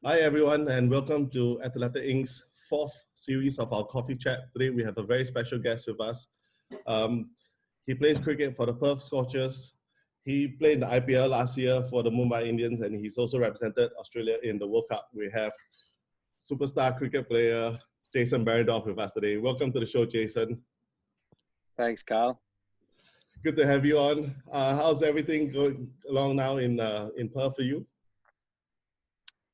Hi, everyone, and welcome to Atlanta Inc.'s fourth series of our coffee chat. Today, we have a very special guest with us. Um, he plays cricket for the Perth Scorchers. He played in the IPL last year for the Mumbai Indians, and he's also represented Australia in the World Cup. We have superstar cricket player Jason Behrendorff with us today. Welcome to the show, Jason. Thanks, Carl. Good to have you on. How's everything going along now in Perth for you?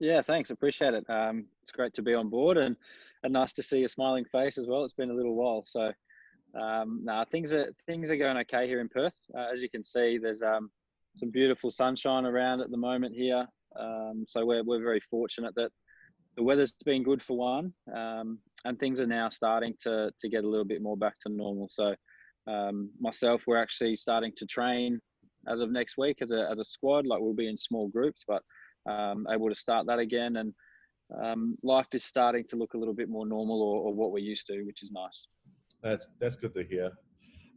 Yeah, thanks. Appreciate it. It's great to be on board and nice to see your smiling face as well. It's been a little while. So, things are going okay here in Perth. As you can see, there's some beautiful sunshine around at the moment here. So we're very fortunate that the weather's been good for one, and things are now starting to get a little bit more back to normal. So, myself, we're actually starting to train as of next week as a squad. Like, we'll be in small groups, but able to start that again, and life is starting to look a little bit more normal or what we're used to, which is nice. That's good to hear.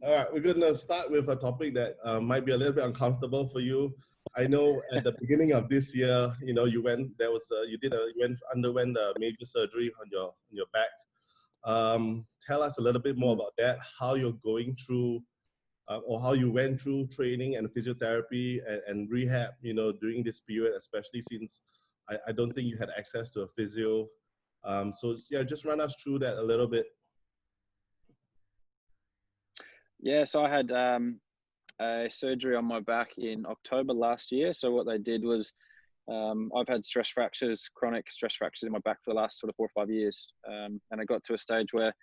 All right, we're going to start with a topic that might be a little bit uncomfortable for you. I know at the beginning of this year, you underwent a major surgery on your back. Tell us a little bit more about that. How you're going through, or how you went through training and physiotherapy and rehab, during this period, especially since I don't think you had access to a physio. Just run us through that a little bit. Yeah, so I had a surgery on my back in October last year. So what they did was, I've had chronic stress fractures in my back for the last sort of 4 or 5 years. And I got to a stage where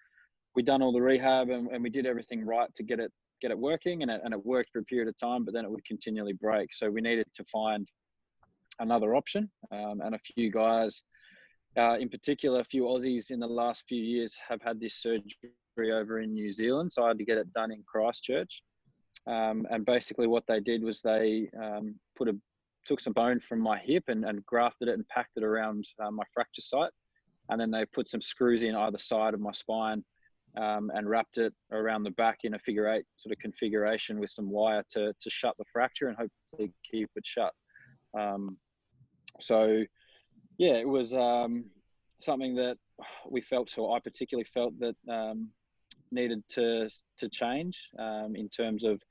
we'd done all the rehab and we did everything right to get it working, and it worked for a period of time, but then it would continually break. So we needed to find another option. And a few guys, in particular, a few Aussies in the last few years have had this surgery over in New Zealand. So I had to get it done in Christchurch. And basically what they did was they took some bone from my hip and grafted it and packed it around my fracture site. And then they put some screws in either side of my spine, and wrapped it around the back in a figure 8 sort of configuration with some wire to shut the fracture and hopefully keep it shut. It was something that I particularly felt that needed to change, in terms of,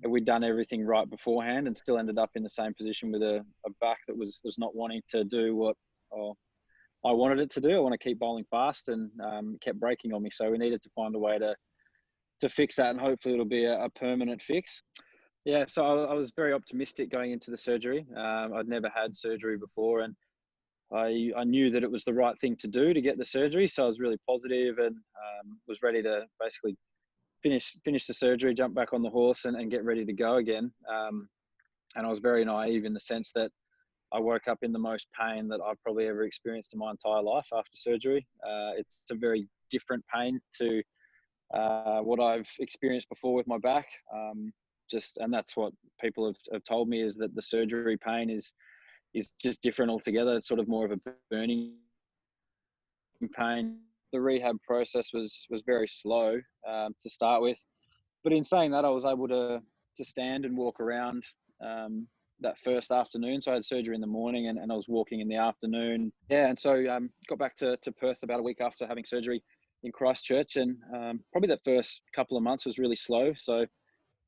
we'd done everything right beforehand and still ended up in the same position with a back that was not wanting to do what I wanted it to do. I want to keep bowling fast, and kept breaking on me. So we needed to find a way to fix that, and hopefully it'll be a permanent fix. Yeah, so I was very optimistic going into the surgery. I'd never had surgery before, and I knew that it was the right thing to do to get the surgery. So I was really positive and was ready to basically finish the surgery, jump back on the horse and get ready to go again. And I was very naive in the sense that I woke up in the most pain that I've probably ever experienced in my entire life after surgery. It's a very different pain to what I've experienced before with my back. And that's what people have told me, is that the surgery pain is just different altogether. It's sort of more of a burning pain. The rehab process was very slow to start with. But in saying that, I was able to stand and walk around that first afternoon. So I had surgery in the morning and I was walking in the afternoon. Yeah, and so got back to Perth about a week after having surgery in Christchurch. And probably that first couple of months was really slow. So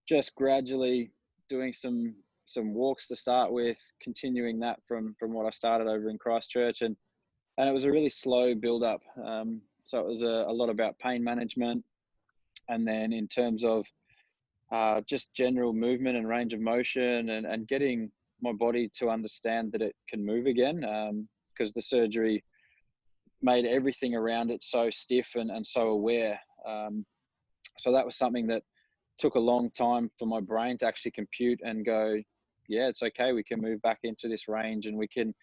just gradually doing some walks to start with, continuing that from what I started over in Christchurch. And it was a really slow build up. So it was a lot about pain management. And then in terms of just general movement and range of motion and getting my body to understand that it can move again, because the surgery made everything around it so stiff and so aware. So that was something that took a long time for my brain to actually compute and go, yeah, it's okay. We can move back into this range, and we can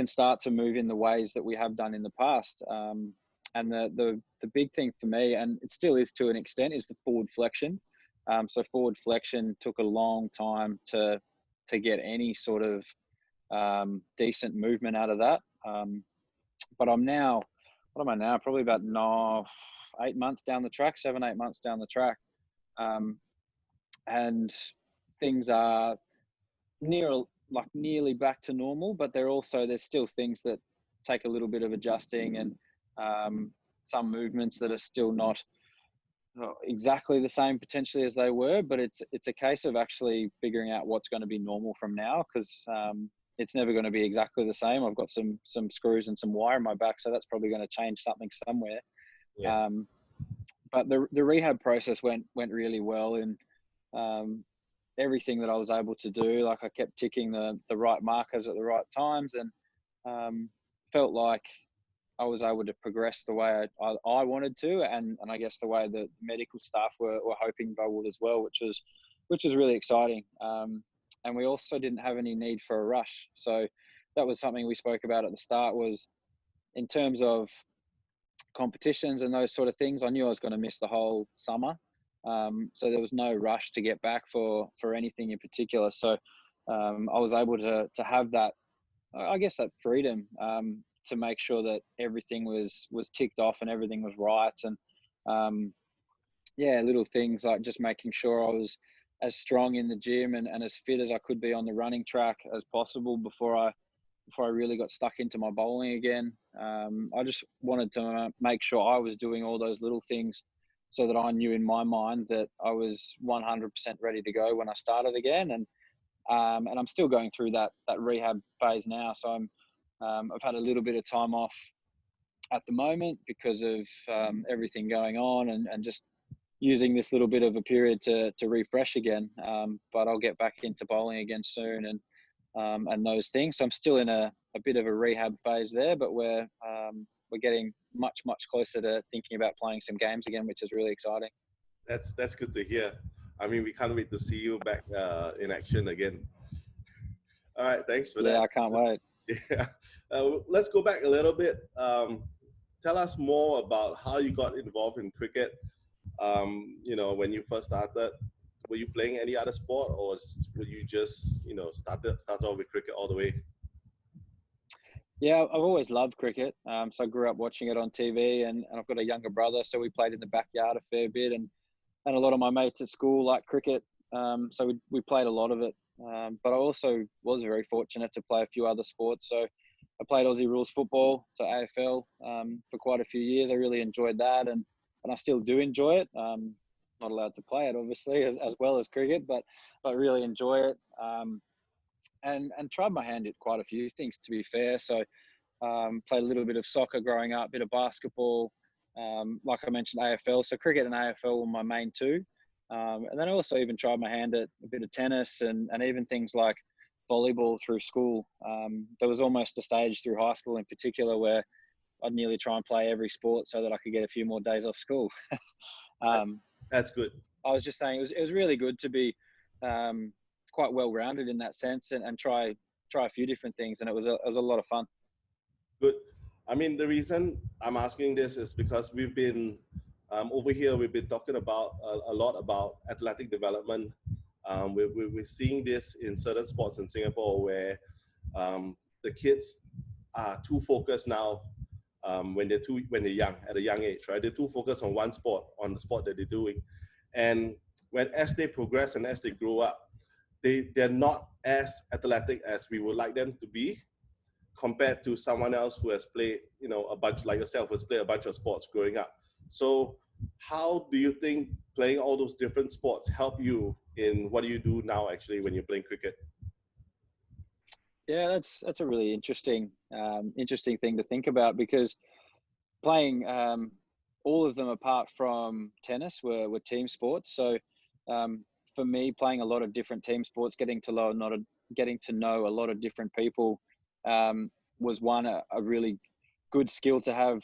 start to move in the ways that we have done in the past. And the big thing for me, and it still is to an extent, is the forward flexion. So forward flexion took a long time to get any sort of decent movement out of that. But I'm now, what am I now? Probably about 8 months down the track, 7-8 months down the track. And things are nearly back to normal, but there's still things that take a little bit of adjusting, and some movements that are still not exactly the same potentially as they were, but it's a case of actually figuring out what's going to be normal from now, because it's never going to be exactly the same. I've got some screws and some wire in my back, so that's probably going to change something somewhere. Yeah. But the rehab process went really well, and everything that I was able to do, like I kept ticking the right markers at the right times, and felt like I was able to progress the way I wanted to, and I guess the way the medical staff were hoping I would as well, which was really exciting. And we also didn't have any need for a rush, so that was something we spoke about at the start. Was in terms of competitions and those sort of things, I knew I was going to miss the whole summer, so there was no rush to get back for anything in particular. So I was able to have that, I guess, that freedom to make sure that everything was ticked off and everything was right. And little things like just making sure I was as strong in the gym and as fit as I could be on the running track as possible before I really got stuck into my bowling again. I just wanted to make sure I was doing all those little things so that I knew in my mind that I was 100% ready to go when I started again. And I'm still going through that rehab phase now. So I've had a little bit of time off at the moment because of everything going on, and just using this little bit of a period to refresh again. But I'll get back into bowling again soon, and those things. So I'm still in a bit of a rehab phase there, but we're getting much closer to thinking about playing some games again, which is really exciting. That's good to hear. I mean, we can't wait to see you back in action again. All right, thanks for Yeah, that. I can't wait. Yeah, let's go back a little bit. Tell us more about how you got involved in cricket. When you first started, were you playing any other sport, or were you just started off with cricket all the way? Yeah, I've always loved cricket. So I grew up watching it on TV, and I've got a younger brother, so we played in the backyard a fair bit, and a lot of my mates at school like cricket. So we played a lot of it. But I also was very fortunate to play a few other sports. So I played Aussie rules football, so AFL, for quite a few years. I really enjoyed that, and I still do enjoy it. Not allowed to play it, obviously, as well as cricket, but really enjoy it. And tried my hand at quite a few things, to be fair. So played a little bit of soccer growing up, a bit of basketball, like I mentioned, AFL. So cricket and AFL were my main two. And then I also even tried my hand at a bit of tennis, and even things like volleyball through school. There was almost a stage through high school in particular where I'd nearly try and play every sport so that I could get a few more days off school. That's good. I was just saying it was really good to be quite well rounded in that sense, and try a few different things, and it was a lot of fun. Good. I mean, the reason I'm asking this is because we've been over here. We've been talking about a lot about athletic development. We're seeing this in certain sports in Singapore where the kids are too focused now when they're young, at a young age, right? They're too focused on one sport, on the sport that they're doing, and as they progress and as they grow up, they're not as athletic as we would like them to be, compared to someone else who has played, a bunch, like yourself, who has played a bunch of sports growing up. So how do you think playing all those different sports help you in what do you do now actually when you're playing cricket? Yeah, that's a really interesting thing to think about, because playing all of them apart from tennis were team sports. So for me, playing a lot of different team sports, getting to know a lot of different people, was a really good skill to have,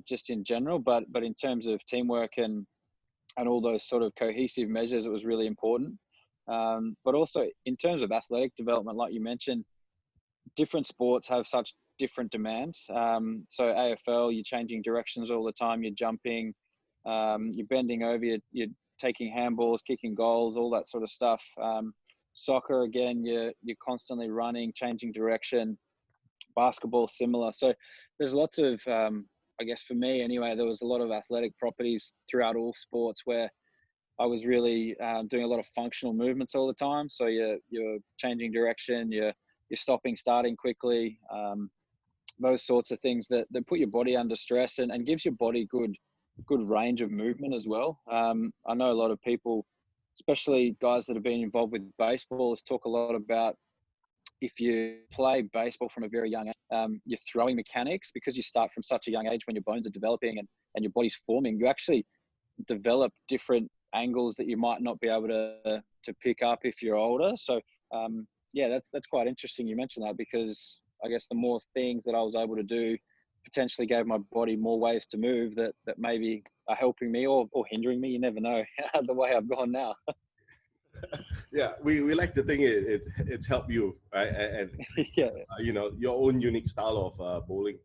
just in general. But in terms of teamwork and all those sort of cohesive measures, it was really important. But also in terms of athletic development, like you mentioned, different sports have such different demands. So AFL, you're changing directions all the time. You're jumping, you're bending over, you're taking handballs, kicking goals, all that sort of stuff. Soccer, again, you're constantly running, changing direction. Basketball, similar. So there's lots of, I guess for me anyway, there was a lot of athletic properties throughout all sports where I was really doing a lot of functional movements all the time. So you're changing direction, you're stopping, starting quickly. those sorts of things that put your body under stress and gives your body good range of movement as well. I know a lot of people, especially guys that have been involved with baseball, talk a lot about if you play baseball from a very young age, your throwing mechanics, because you start from such a young age when your bones are developing and your body's forming, you actually develop different angles that you might not be able to pick up if you're older. So yeah, that's quite interesting you mentioned that, because I guess the more things that I was able to do potentially gave my body more ways to move that maybe are helping me or hindering me. You never know the way I've gone now. Yeah, we like to think it's helped you, right? And Yeah. you know, your own unique style of bowling.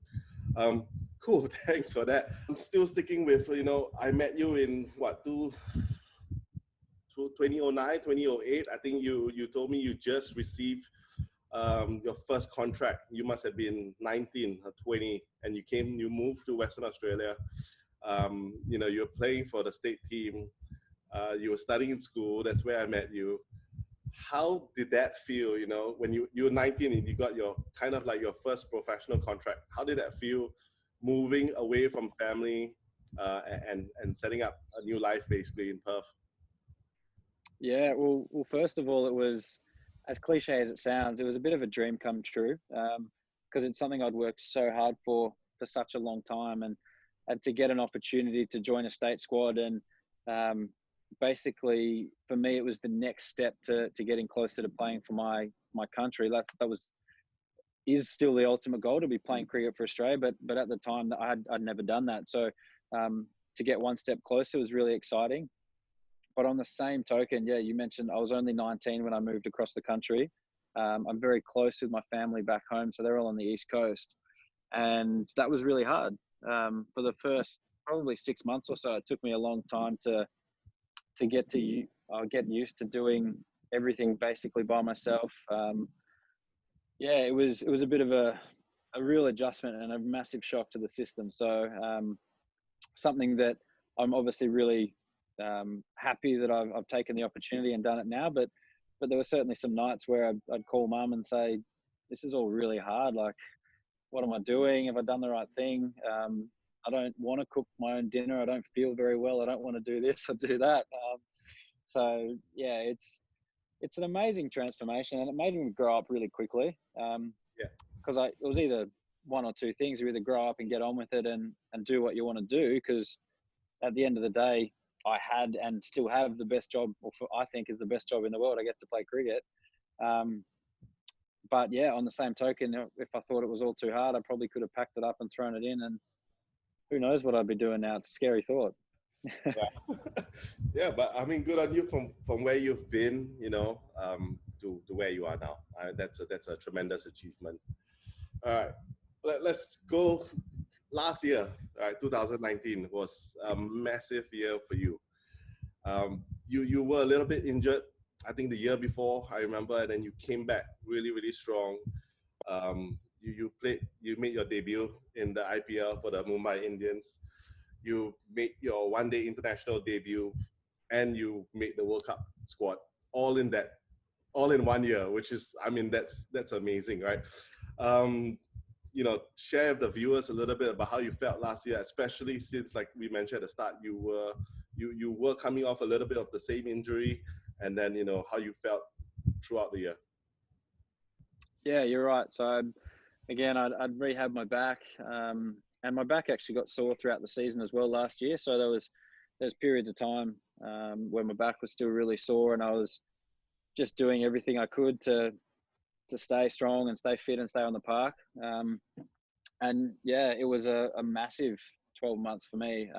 Cool, thanks for that. I'm still sticking with, you know, I met you in what, 2009, 2008. I think you told me you just received your first contract. You must have been 19 or 20, and you moved to Western Australia. You know, you're playing for the state team. You were studying in school. That's where I met you. How did that feel, you know, when you were 19 and you got your kind of like your first professional contract? How did that feel, moving away from family and setting up a new life basically in Perth? Yeah, well, first of all, it was, as cliche as it sounds, it was a bit of a dream come true, because it's something I'd worked so hard for such a long time, and to get an opportunity to join a state squad, and basically for me it was the next step to getting closer to playing for my country. That is still the ultimate goal, to be playing cricket for Australia, but at the time I'd never done that, so to get one step closer was really exciting. But on the same token, yeah, you mentioned I was only 19 when I moved across the country. I'm very close with my family back home, so they're all on the East Coast. And that was really hard. For the first probably 6 months or so, it took me a long time to get used to doing everything basically by myself. Yeah, it was a bit of a real adjustment and a massive shock to the system. So something that I'm obviously really happy that I've taken the opportunity and done it now, but there were certainly some nights where I'd call mum and say, this is all really hard. Like, what am I doing? Have I done the right thing? I don't want to cook my own dinner. I don't feel very well. I don't want to do this or do that. So yeah, it's an amazing transformation, and it made me grow up really quickly. Because it was either one or two things: you either grow up and get on with it and do what you want to do, because at the end of the day, I had and still have the best job, or I think is the best job in the world. I get to play cricket. But yeah, on the same token, if I thought it was all too hard, I probably could have packed it up and thrown it in, and who knows what I'd be doing now. It's a scary thought. Yeah. Yeah, but I mean, good on you from where you've been, you know, to where you are now. That's a tremendous achievement. All right, let's go. Last year, right, 2019 was a massive year for you. You were a little bit injured, I think the year before, I remember, and then you came back really, really strong. You made your debut in the IPL for the Mumbai Indians. You made your one-day international debut, and you made the World Cup squad all in 1 year, which is, I mean, that's amazing, right? You know, share with the viewers a little bit about how you felt last year, especially since, like we mentioned at the start, you were coming off a little bit of the same injury, and then, you know, how you felt throughout the year. Yeah, you're right. So I'd rehab my back, and my back actually got sore throughout the season as well last year. So there's periods of time where my back was still really sore, and I was just doing everything I could to stay strong and stay fit and stay on the park. And yeah, it was a massive 12 months for me,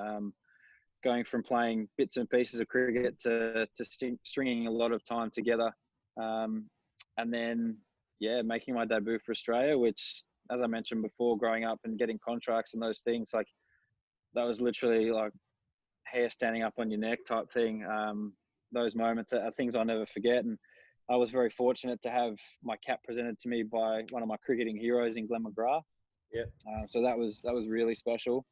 going from playing bits and pieces of cricket to stringing a lot of time together. And then, yeah, making my debut for Australia, which, as I mentioned before, growing up and getting contracts and those things, like, that was literally like hair standing up on your neck type thing. Those moments are things I'll never forget. And I was very fortunate to have my cap presented to me by one of my cricketing heroes in Glenn McGrath. Yeah. So that was really special.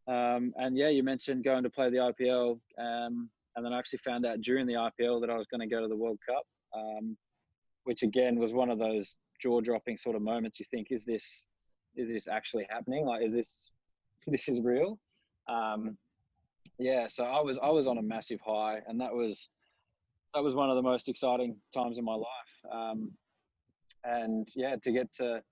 And yeah, you mentioned going to play the IPL, and then I actually found out during the IPL that I was going to go to the World Cup, which again was one of those jaw-dropping sort of moments. You think, is this this actually happening? Like, this is real? Yeah, so I was on a massive high, and that was one of the most exciting times in my life. And yeah, to get to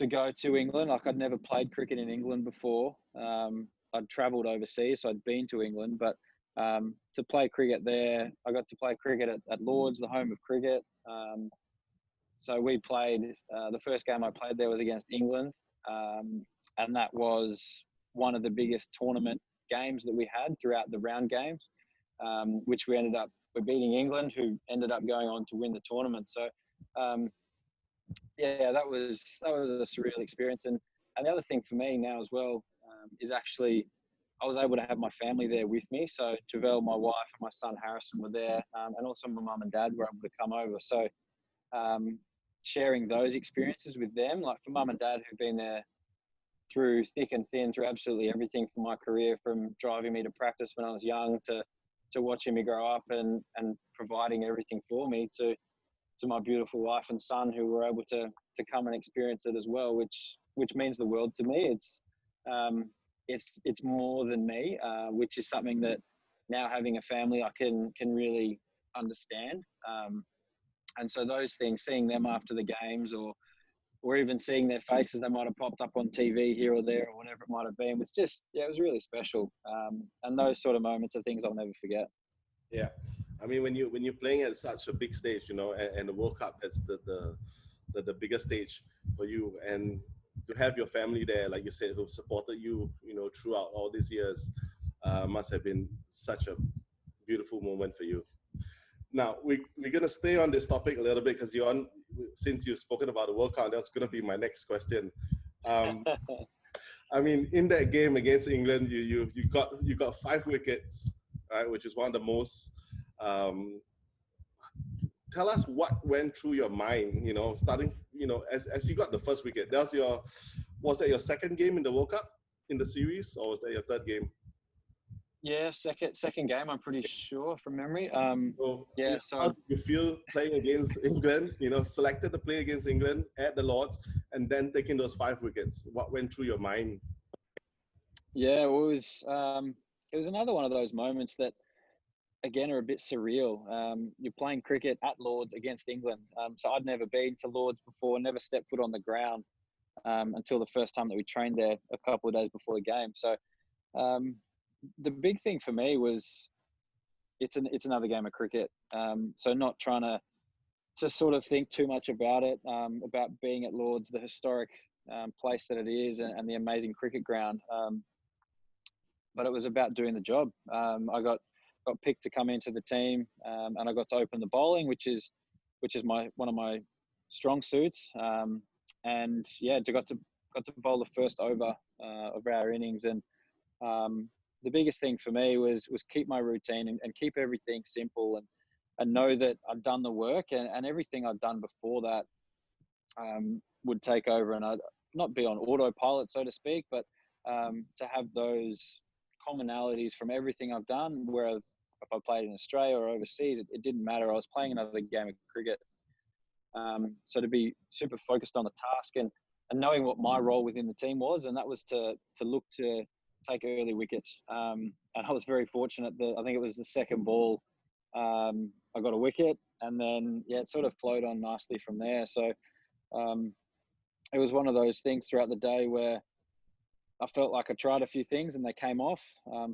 go to England, like I'd never played cricket in England before. I'd travelled overseas, so I'd been to England, but to play cricket there, I got to play cricket at Lord's, the home of cricket. So we played, the first game I played there was against England, and that was one of the biggest tournament games that we had throughout the round games, which we're beating England, who ended up going on to win the tournament. So yeah, that was a surreal experience. And the other thing for me now as well is actually I was able to have my family there with me. So Javel, my wife, and my son Harrison were there, and also my mum and dad were able to come over. So sharing those experiences with them, like for mum and dad who've been there through thick and thin, through absolutely everything from my career, from driving me to practice when I was young to watching me grow up and providing everything for me, to my beautiful wife and son who were able to come and experience it as well, which means the world to me. It's more than me, which is something that now having a family I can really understand. And so those things, seeing them after the games, or even seeing their faces, they might have popped up on TV here or there or whatever it might have been. It's just, yeah, it was really special. And those sort of moments are things I'll never forget. Yeah, I mean, when you're playing at such a big stage, you know, and the World Cup, that's the biggest stage for you, and to have your family there, like you said, who supported you, you know, throughout all these years, must have been such a beautiful moment for you. Now we're gonna stay on this topic a little bit because since you've spoken about the World Cup, that's gonna be my next question. I mean, in that game against England, you got 5 wickets, right, which is one of the most. Tell us what went through your mind, you know, starting, you know, as you got the first wicket. Was that your second game in the World Cup in the series, or was that your third game? Yeah, second game, I'm pretty sure from memory. So, Yeah, how so did you feel playing against England? You know, selected to play against England at the Lords, and then taking those 5 wickets. What went through your mind? yeah, it was another one of those moments that again are a bit surreal. You're playing cricket at Lords against England. So I'd never been to Lords before, never stepped foot on the ground until the first time that we trained there a couple of days before the game. So the big thing for me was it's another game of cricket. So not trying to sort of think too much about it, about being at Lords, the historic place that it is, and the amazing cricket ground. But it was about doing the job. I got picked to come into the team, and I got to open the bowling, which is one of my strong suits. And yeah, got to bowl the first over of our innings. And the biggest thing for me was keep my routine and keep everything simple, and know that I've done the work, and everything I've done before that would take over, and I'd not be on autopilot, so to speak, but to have those commonalities from everything I've done, where if I played in Australia or overseas, it didn't matter. I was playing another game of cricket. So to be super focused on the task and knowing what my role within the team was, and that was to look to take early wickets. And I was very fortunate that I think it was the second ball, I got a wicket, and then yeah, it sort of flowed on nicely from there. So it was one of those things throughout the day where I felt like I tried a few things and they came off.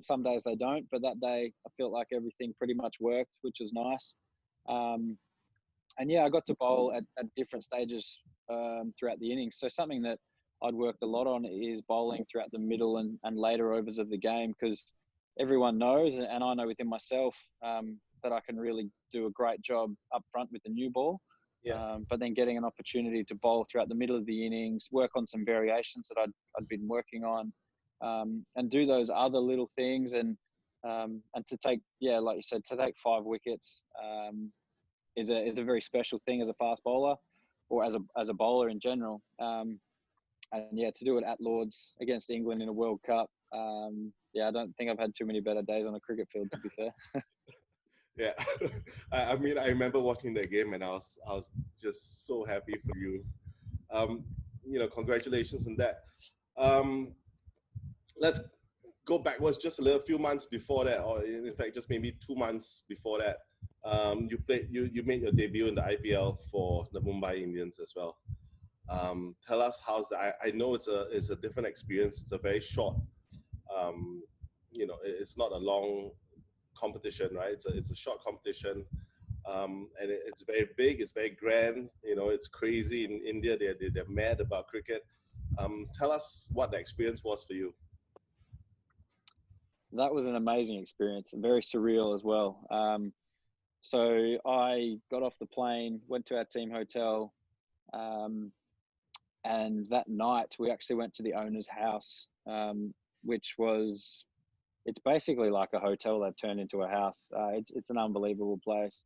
Some days they don't, but that day I felt like everything pretty much worked, which was nice. And yeah, I got to bowl at different stages throughout the innings. So something that I'd worked a lot on is bowling throughout the middle and later overs of the game, because everyone knows, and I know within myself, that I can really do a great job up front with the new ball. Yeah. But then getting an opportunity to bowl throughout the middle of the innings, work on some variations that I'd been working on, and do those other little things, and to take, yeah, like you said, to take 5 wickets is a very special thing as a fast bowler, or as a bowler in general. And yeah, to do it at Lords against England in a World Cup, yeah, I don't think I've had too many better days on a cricket field, to be fair. Yeah, I mean, I remember watching that game, and I was just so happy for you. congratulations on that. Um, let's go backwards just a little few months before that, or in fact, just maybe 2 months before that. You made your debut in the IPL for the Mumbai Indians as well. Tell us how's that. I know it's a different experience. It's a very short, it's not a long competition, right? It's a short competition, and it's very big. It's very grand. It's crazy in India. They're mad about cricket. Tell us what the experience was for you. That was an amazing experience, very surreal as well. So I got off the plane, went to our team hotel, and that night we actually went to the owner's house, which was, it's basically like a hotel that turned into a house. It's an unbelievable place.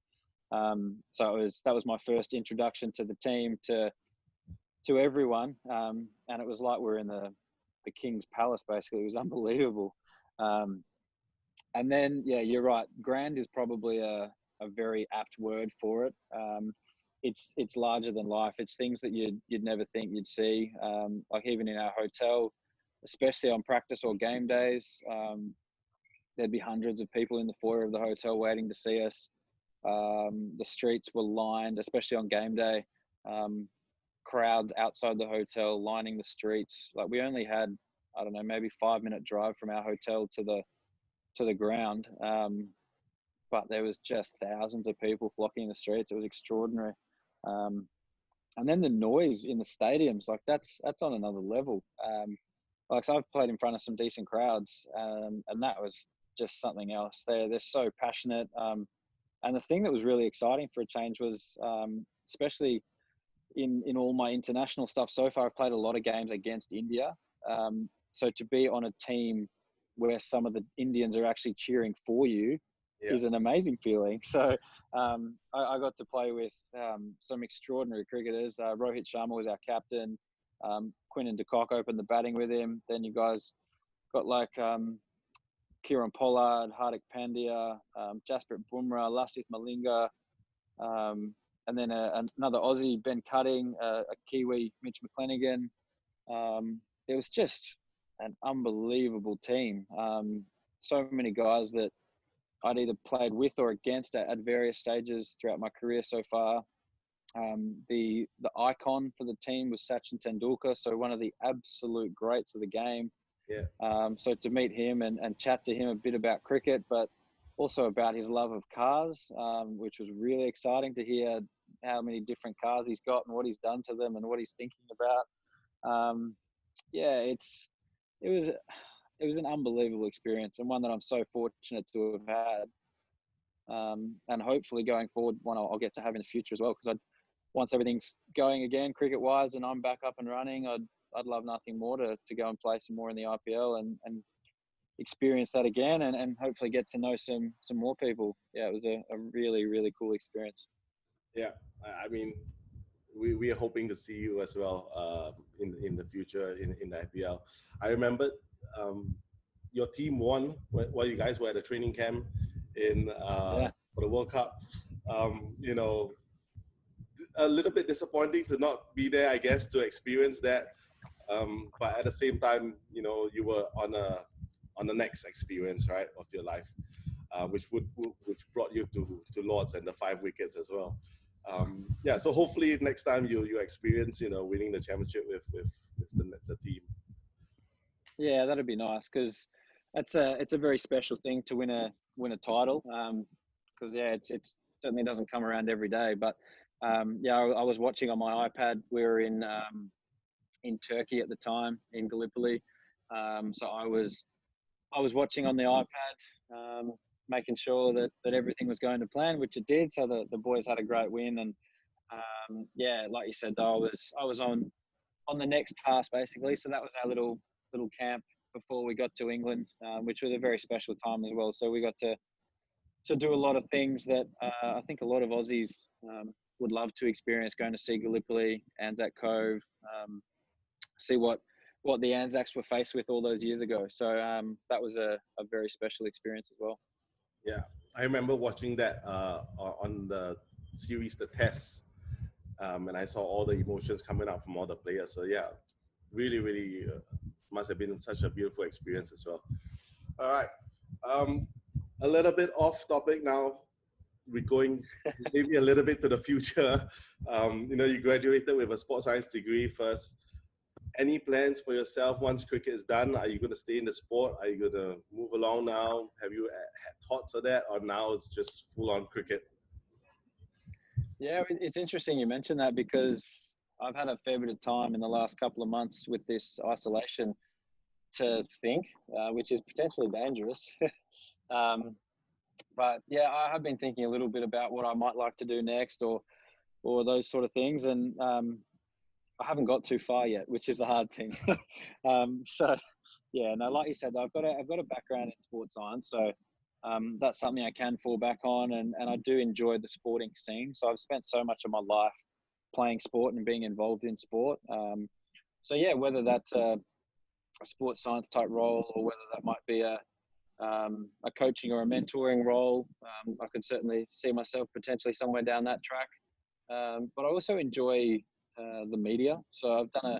So that was my first introduction to the team, to everyone, and it was like we're in the King's Palace. Basically, it was unbelievable. And then, yeah, you're right. Grand is probably a very apt word for it. It's larger than life. It's things that you'd never think you'd see. Like even in our hotel, especially on practice or game days, there'd be hundreds of people in the foyer of the hotel waiting to see us. The streets were lined, especially on game day. Crowds outside the hotel lining the streets. Like we only had, I don't know, maybe 5-minute drive from our hotel to the ground. But there was just thousands of people flocking the streets. It was extraordinary. And then the noise in the stadiums, like that's on another level. Like so I've played in front of some decent crowds, and that was just something else. They're so passionate. And the thing that was really exciting for a change was, especially in all my international stuff so far, I've played a lot of games against India. So to be on a team where some of the Indians are actually cheering for you is an amazing feeling. So I got to play with some extraordinary cricketers. Rohit Sharma was our captain. Quinton de Kock opened the batting with him. Then you guys got like Kieran Pollard, Hardik Pandya, Jasprit Bumrah, Lasith Malinga, and then another Aussie, Ben Cutting, a Kiwi, Mitch McClenaghan. It was just an unbelievable team. So many guys that I'd either played with or against at various stages throughout my career so far. The icon for the team was Sachin Tendulkar, so one of the absolute greats of the game. Yeah. So to meet him and chat to him a bit about cricket, but also about his love of cars, which was really exciting to hear how many different cars he's got and what he's done to them and what he's thinking about. It was an unbelievable experience, and one that I'm so fortunate to have had, and hopefully going forward, one I'll get to have in the future as well. Because once everything's going again, cricket-wise, and I'm back up and running, I'd love nothing more to go and play some more in the IPL and experience that again, and hopefully get to know some more people. Yeah, it was a really, really cool experience. Yeah, I mean, we are hoping to see you as well in the future in the IPL. I remember your team won while you guys were at a training camp for the World Cup. A little bit disappointing to not be there, I guess, to experience that. But at the same time, you were on the next experience, right, of your life, which brought you to Lords and the 5 wickets as well. So hopefully next time you experience winning the championship with the team. Yeah, that'd be nice, because it's a very special thing to win a title, because it certainly doesn't come around every day. But I was watching on my iPad. We were in Turkey at the time, in Gallipoli, so I was watching on the iPad, making sure that everything was going to plan, which it did. So the boys had a great win, and like you said, though, I was on the next task basically. So that was our little camp before we got to England, which was a very special time as well. So we got to do a lot of things that I think a lot of Aussies would love to experience, going to see Gallipoli, Anzac Cove, see what the Anzacs were faced with all those years ago. So that was a very special experience as well. Yeah, I remember watching that on the series, The Test. and I saw all the emotions coming out from all the players. So yeah, really, really must have been such a beautiful experience as well. All right, um, a little bit off topic now. We're going maybe a little bit to the future. You graduated with a sports science degree first. Any plans for yourself once cricket is done? Are you going to stay in the sport? Are you going to move along now? Have you had thoughts of that, or now it's just full on cricket? Yeah, it's interesting you mentioned that because I've had a fair bit of time in the last couple of months with this isolation to think, which is potentially dangerous. um, but yeah, I have been thinking a little bit about what I might like to do next, or those sort of things, and I haven't got too far yet, which is the hard thing. So yeah, no, like you said, I've got a background in sports science, so that's something I can fall back on, and I do enjoy the sporting scene. So I've spent so much of my life playing sport and being involved in sport. So yeah, whether that's a sports science type role, or whether that might be a coaching or a mentoring role, I could certainly see myself potentially somewhere down that track. But I also enjoy the media, so I've done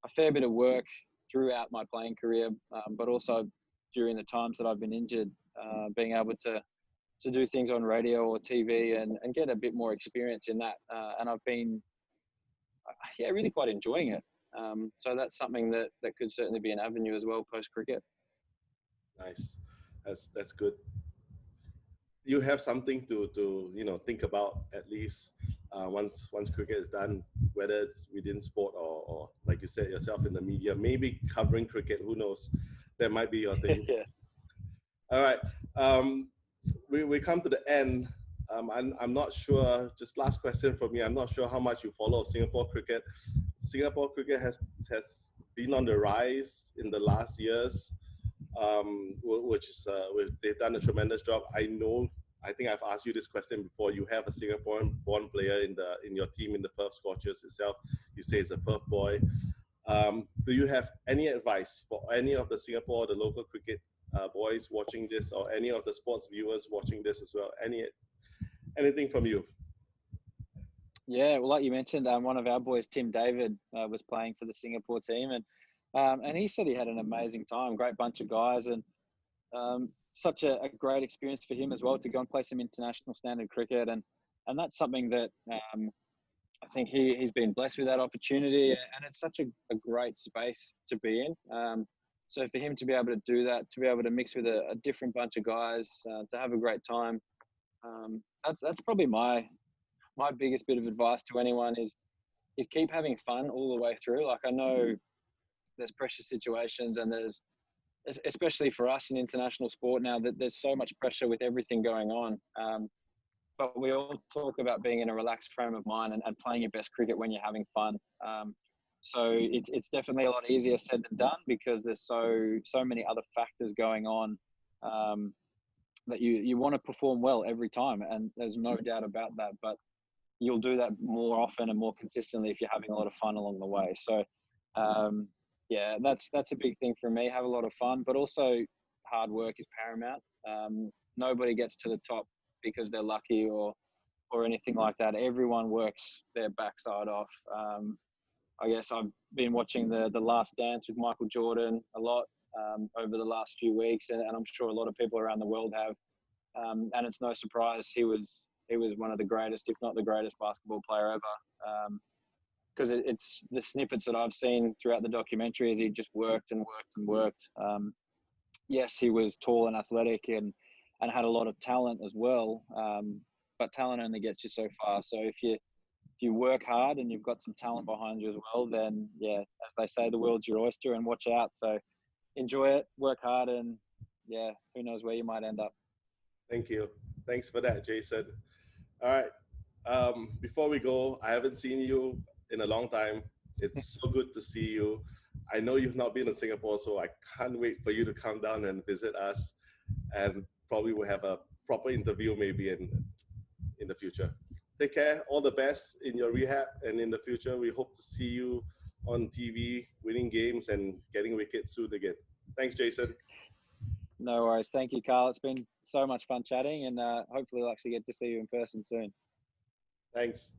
a fair bit of work throughout my playing career, but also during the times that I've been injured, being able to do things on radio or TV and get a bit more experience in that. And I've been, yeah, really quite enjoying it. So that's something that could certainly be an avenue as well post cricket. Nice, that's good. You have something to think about at least once cricket is done, whether it's within sport or like you said yourself in the media, maybe covering cricket. Who knows? That might be your thing. Yeah. All right. We come to the end. I'm not sure. Just last question for me. I'm not sure how much you follow Singapore cricket. Singapore cricket has been on the rise in the last years, which is they've done a tremendous job. I know. I think I've asked you this question before. You have a Singaporean-born player in your team in the Perth Scorchers itself. You say it's a Perth boy. Do you have any advice for any of the Singapore, the local cricket boys watching this, or any of the sports viewers watching this as well? Anything from you? Yeah, well, like you mentioned, one of our boys, Tim David, was playing for the Singapore team, and he said he had an amazing time. Great bunch of guys, and such a great experience for him as well to go and play some international standard cricket, and that's something that I think he's been blessed with that opportunity, and it's such a great space to be in. So for him to be able to do that, to be able to mix with a different bunch of guys, to have a great time, that's probably my biggest bit of advice to anyone is keep having fun all the way through. Like, I know there's pressure situations, and there's, especially for us in international sport now, that there's so much pressure with everything going on. But we all talk about being in a relaxed frame of mind and playing your best cricket when you're having fun. So it's definitely a lot easier said than done, because there's so many other factors going on, that you want to perform well every time, and there's no doubt about that. But you'll do that more often and more consistently if you're having a lot of fun along the way. So yeah, that's a big thing for me. Have a lot of fun, but also hard work is paramount. Nobody gets to the top because they're lucky or anything like that. Everyone works their backside off. I guess I've been watching the Last Dance with Michael Jordan a lot over the last few weeks, and I'm sure a lot of people around the world have. And it's no surprise he was one of the greatest, if not the greatest, basketball player ever. Because it's the snippets that I've seen throughout the documentary is he just worked and worked and worked. Yes, he was tall and athletic and had a lot of talent as well. But talent only gets you so far. So if you work hard and you've got some talent behind you as well, then yeah, as they say, the world's your oyster, and watch out. So enjoy it, work hard, and yeah, who knows where you might end up. Thank you. Thanks for that, Jason. All right. Before we go, I haven't seen you in a long time. It's so good to see you. I know you've not been in Singapore, so I can't wait for you to come down and visit us, and probably we'll have a proper interview maybe in the future. Take care. All the best in your rehab, and in the future, we hope to see you on TV, winning games and getting wickets soon again. Thanks, Jason. No worries. Thank you, Carl. It's been so much fun chatting, and hopefully we'll actually get to see you in person soon. Thanks.